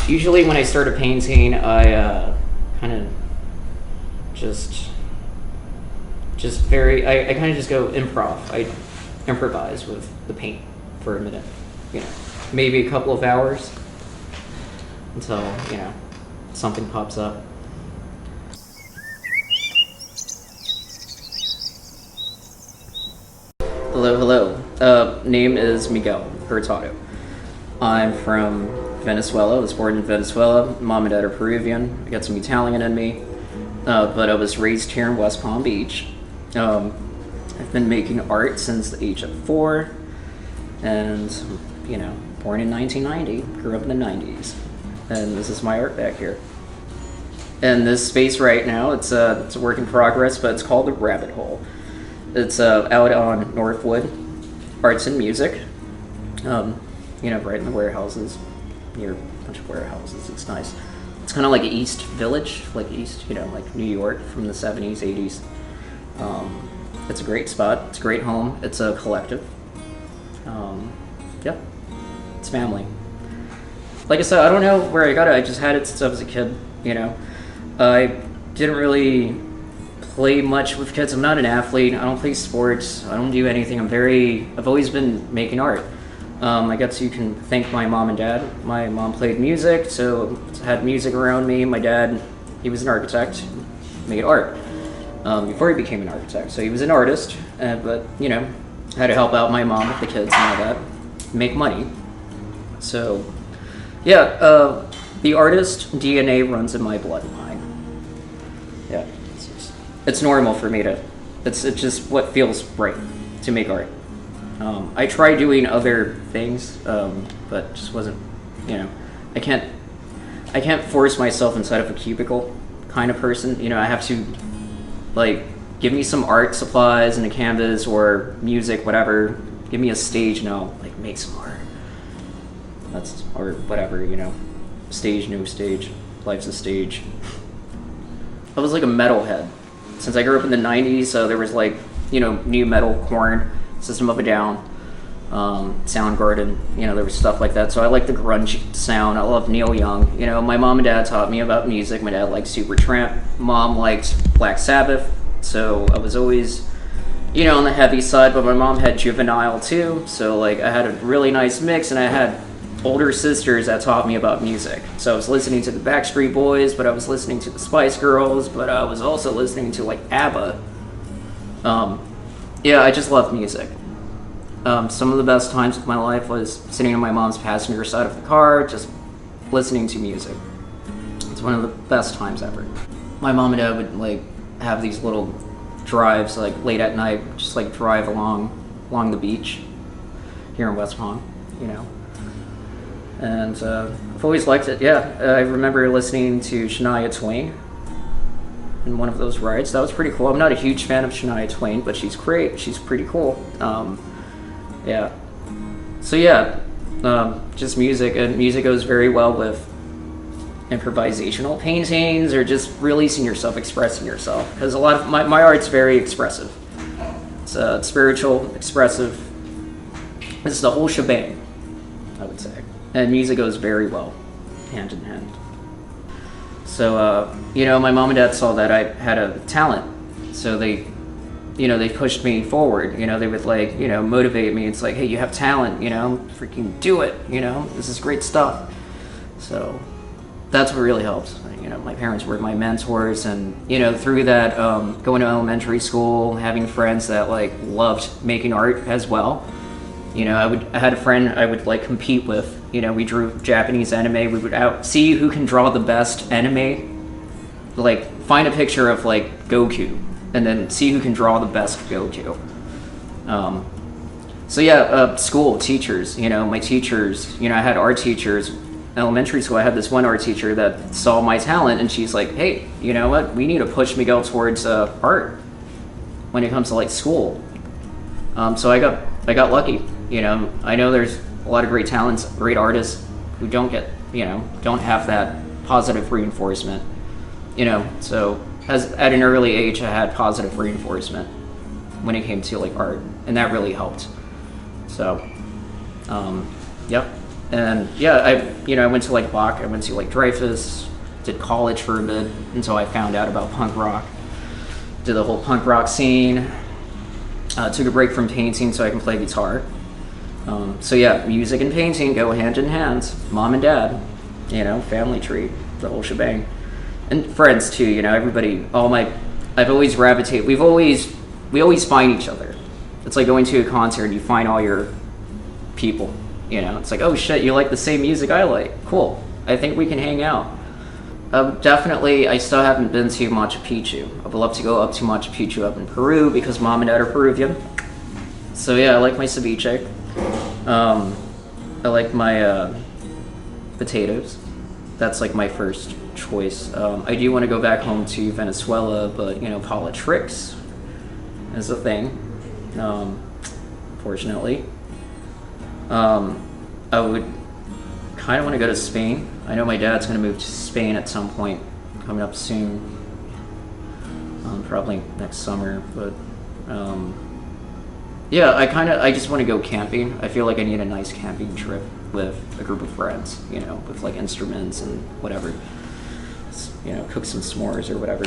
Usually when I start a painting, I kind of just I kind of just go improv. I improvise with the paint for a minute, maybe a couple of hours until, something pops up. Hello. Name is Miguel Hurtado. I'm from Venezuela. I was born in Venezuela. Mom and dad are Peruvian. I got some Italian in me, but I was raised here in West Palm Beach. I've been making art since the age of 4, and born in 1990, grew up in the 90s, and this is my art back here. And this space right now, it's a work in progress, but it's called the Rabbit Hole. It's out on Northwood Arts and Music, right in the warehouses, near a bunch of warehouses. It's nice. It's kind of like East Village, like New York from the 70s, 80s. It's a great spot. It's a great home. It's a collective. It's family. Like I said, I don't know where I got it. I just had it since I was a kid, I didn't really play much with kids. I'm not an athlete. I don't play sports. I don't do anything. I've always been making art. I guess you can thank my mom and dad. My mom played music, so I had music around me. My dad, he was an architect, made art before he became an architect. So he was an artist, but had to help out my mom with the kids and all that, make money. So the artist DNA runs in my bloodline. Yeah, it's normal for me to. It's just what feels right to make art. I tried doing other things, but just wasn't. I can't force myself inside of a cubicle kind of person. I have to give me some art supplies and a canvas or music, whatever. Give me a stage and I'll make some art. Or whatever, stage, no stage, life's a stage. I was like a metalhead. Since I grew up in the 90s, so there was new metal, Korn, System of a Down, Soundgarden, there was stuff like that. So I like the grunge sound. I love Neil Young. My mom and dad taught me about music. My dad liked Supertramp. Mom liked Black Sabbath. So I was always, on the heavy side, but my mom had Juvenile too. So I had a really nice mix, and I had older sisters that taught me about music. So I was listening to the Backstreet Boys, but I was listening to the Spice Girls, but I was also listening to ABBA. I just love music. Some of the best times of my life was sitting in my mom's passenger side of the car, just listening to music. It's one of the best times ever. My mom and dad would have these little drives late at night, just drive along the beach here in West Palm, And I've always liked it. I remember listening to Shania Twain in one of those rides. That was pretty cool. I'm not a huge fan of Shania Twain, but she's great. She's pretty cool. Just music. And music goes very well with improvisational paintings or just releasing yourself, expressing yourself. Because a lot of my art's very expressive. It's spiritual, expressive. It's the whole shebang, I would say. And music goes very well, hand in hand. So, my mom and dad saw that I had a talent. So they pushed me forward. They would motivate me. It's hey, you have talent, freaking do it, this is great stuff. So that's what really helped. My parents were my mentors, and, through that, going to elementary school, having friends that loved making art as well. I had a friend I would compete with. We drew Japanese anime. We would see who can draw the best anime. Find a picture of Goku, and then see who can draw the best Goku. School teachers. My teachers. I had art teachers. Elementary school, I had this one art teacher that saw my talent, and she's like, "Hey, you know what? We need to push Miguel towards art when it comes to school." So I got lucky. I know there's a lot of great talents, great artists who don't get, don't have that positive reinforcement. So at an early age, I had positive reinforcement when it came to art, and that really helped. So, yep. And yeah, I went to like Bach, I went to like Dreyfus, did college for a bit until I found out about punk rock. Did the whole punk rock scene. Took a break from painting so I can play guitar. So yeah, music and painting go hand in hand. Mom and dad, family tree, the whole shebang. And friends too, everybody, I've always gravitated, we always find each other. It's like going to a concert and you find all your people, It's like, oh shit, you like the same music I like. Cool. I think we can hang out. Definitely, I still haven't been to Machu Picchu. I would love to go up to Machu Picchu up in Peru because mom and dad are Peruvian. So yeah, I like my ceviche. I like my potatoes. That's like my first choice. I do want to go back home to Venezuela, but politics is a thing. Fortunately, I would kind of want to go to Spain. I know my dad's going to move to Spain at some point coming up soon, probably next summer. But yeah, I just want to go camping. I feel like I need a nice camping trip with a group of friends, with like instruments and whatever. Cook some s'mores or whatever.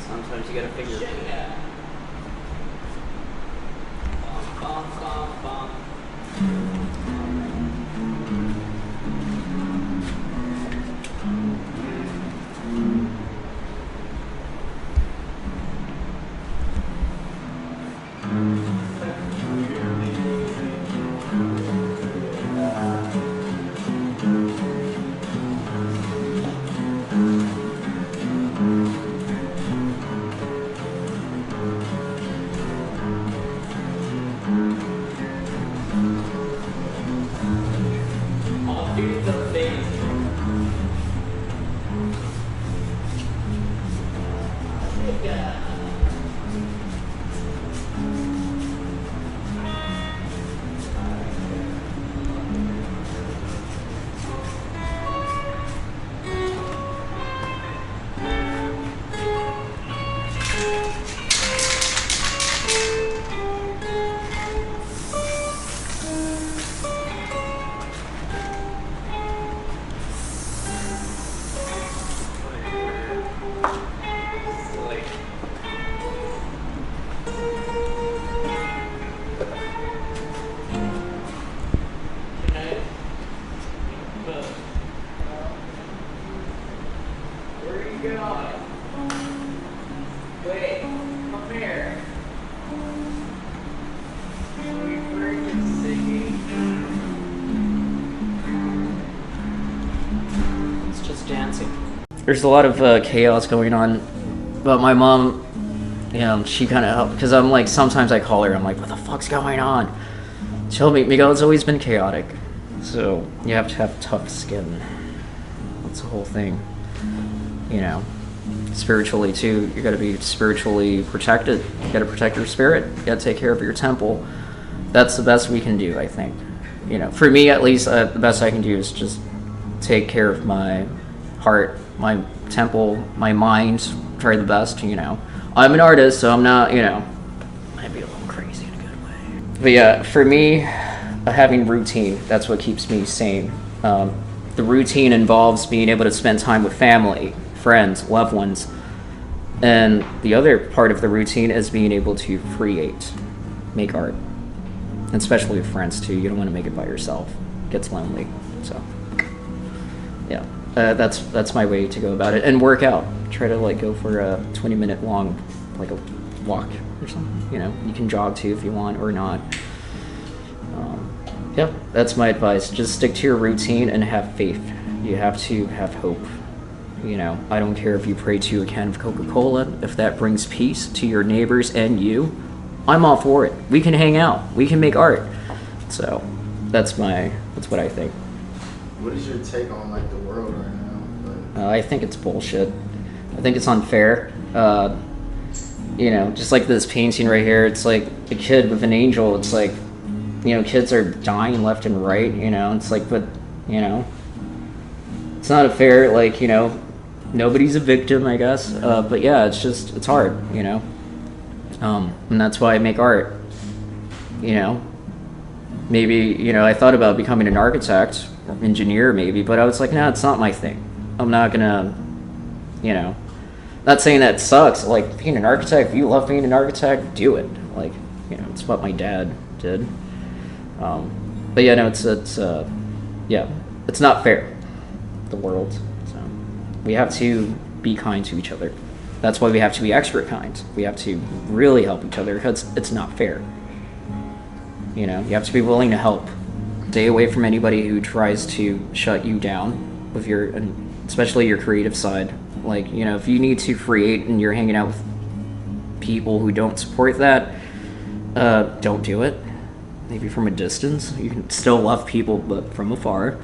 Sometimes you gotta figure it out. There's a lot of chaos going on, but my mom, she kind of helped, because I'm like, sometimes I call her, I'm like, what the fuck's going on? She'll me, Miguel, it's always been chaotic, so you have to have tough skin. That's the whole thing, spiritually too. You gotta be spiritually protected. You gotta protect your spirit. You gotta take care of your temple. that's the best we can do, I think. You know, for me at least, the best I can do is just take care of my heart, my temple, my mind, try the best, you know. I'm an artist, so I'm not, you know, might be a little crazy in a good way. But yeah, for me, having routine, that's what keeps me sane. The routine involves being able to spend time with family, friends, loved ones. And the other part of the routine is being able to create, make art. And especially with friends too. You don't want to make it by yourself. It gets lonely. So yeah, that's my way to go about it. And work out. Try to like go for a 20-minute long, like a walk or something. You know, you can jog too if you want or not. Yeah, that's my advice. Just stick to your routine and have faith. You have to have hope. You know, I don't care if you pray to a can of Coca-Cola. If that brings peace to your neighbors and you, I'm all for it. We can hang out. We can make art. So that's what I think. What is your take on like the world right now? I think it's bullshit. I think it's unfair. You know, just like this painting right here, it's like a kid with an angel. It's like, you know, kids are dying left and right, you know. It's like, but, you know, it's not a fair, like, you know, nobody's a victim, I guess. But yeah, it's hard, you know. And that's why I make art, you know. Maybe, you know, I thought about becoming an architect or engineer maybe, but I was like, no, it's not my thing. I'm not gonna, you know, not saying that sucks. Like, being an architect, if you love being an architect, do it. Like, you know, it's what my dad did. But yeah, no, yeah, it's not fair, the world. So we have to be kind to each other. That's why we have to be extra kind. We have to really help each other because it's not fair. You know, you have to be willing to help. Stay away from anybody who tries to shut you down with especially your creative side. Like, you know, if you need to create and you're hanging out with people who don't support that, don't do it. Maybe from a distance. You can still love people, but from afar.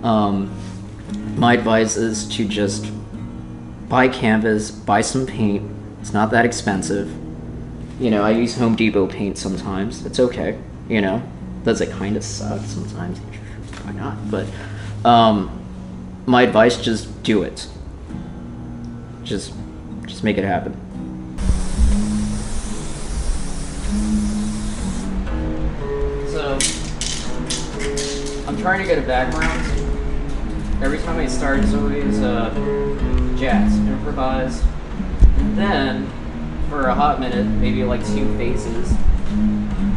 My advice is to just buy canvas, buy some paint. It's not that expensive. You know, I use Home Depot paint sometimes. It's okay, you know. Does it kind of suck sometimes? Why not? But my advice, just do it. Just make it happen. So, I'm trying to get a background. Every time I start, it's always jazz, improvise. Then, for a hot minute, maybe like 2 phases,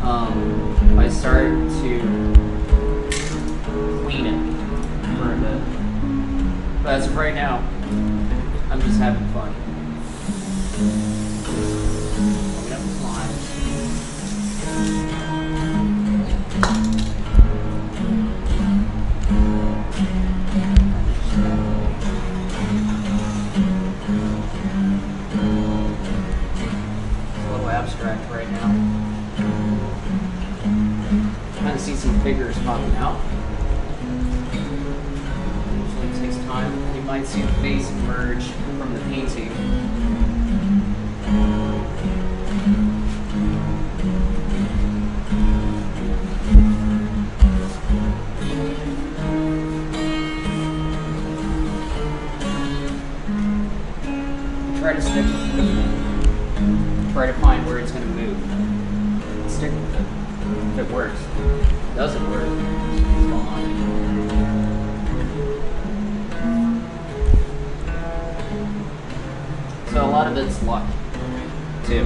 I start to clean it for a bit. But as of right now, I'm just having fun. Open up the lines. Abstract right now. Kind of see some figures popping out. Usually takes time. You might see a face emerge from the painting. Try to stick with it. Try to find where it's going to move. Stick with it. If it works. If it doesn't work, it's gone. So a lot of it's luck, too.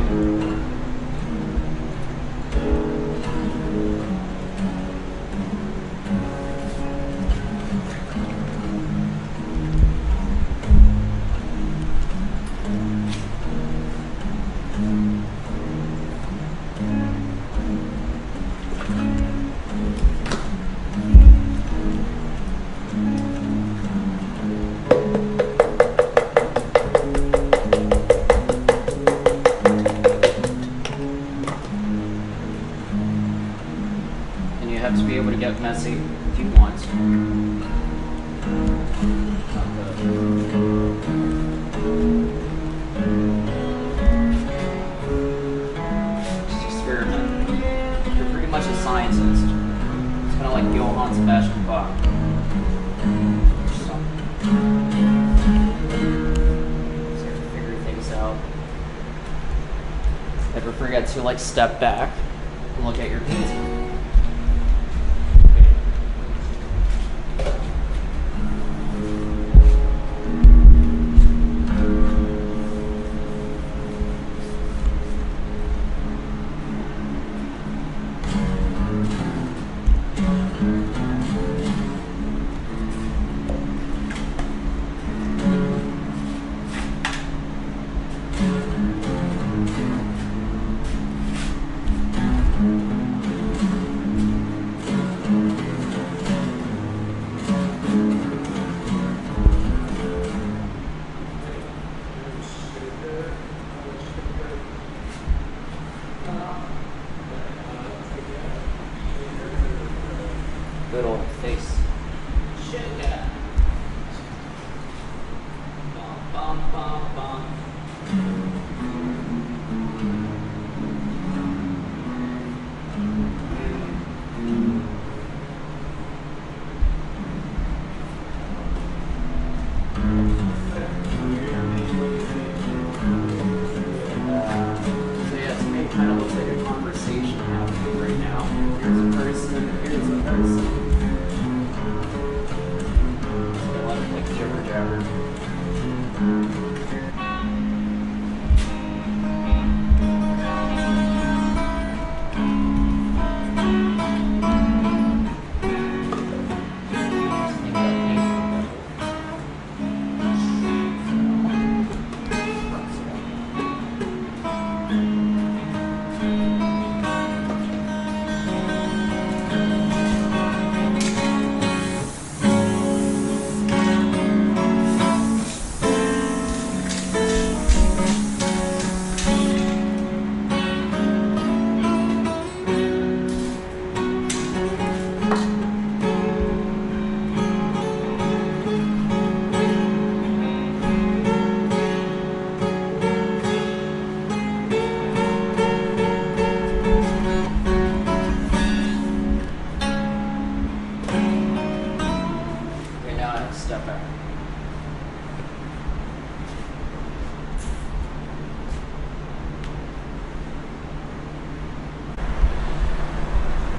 Have to be able to get messy if you want. Just experiment. You're pretty much a like Johann Sebastian Bach. Start to figure things out. Never forget to like step back and look at your painting. Good old face. Shit, yeah. Bum, bum, bum, bum. So yeah, to me, it kind of looks like a conversation happening right now. Here's a person, here's a person. So a lot of like jibber jabber. Okay, now I have to step back.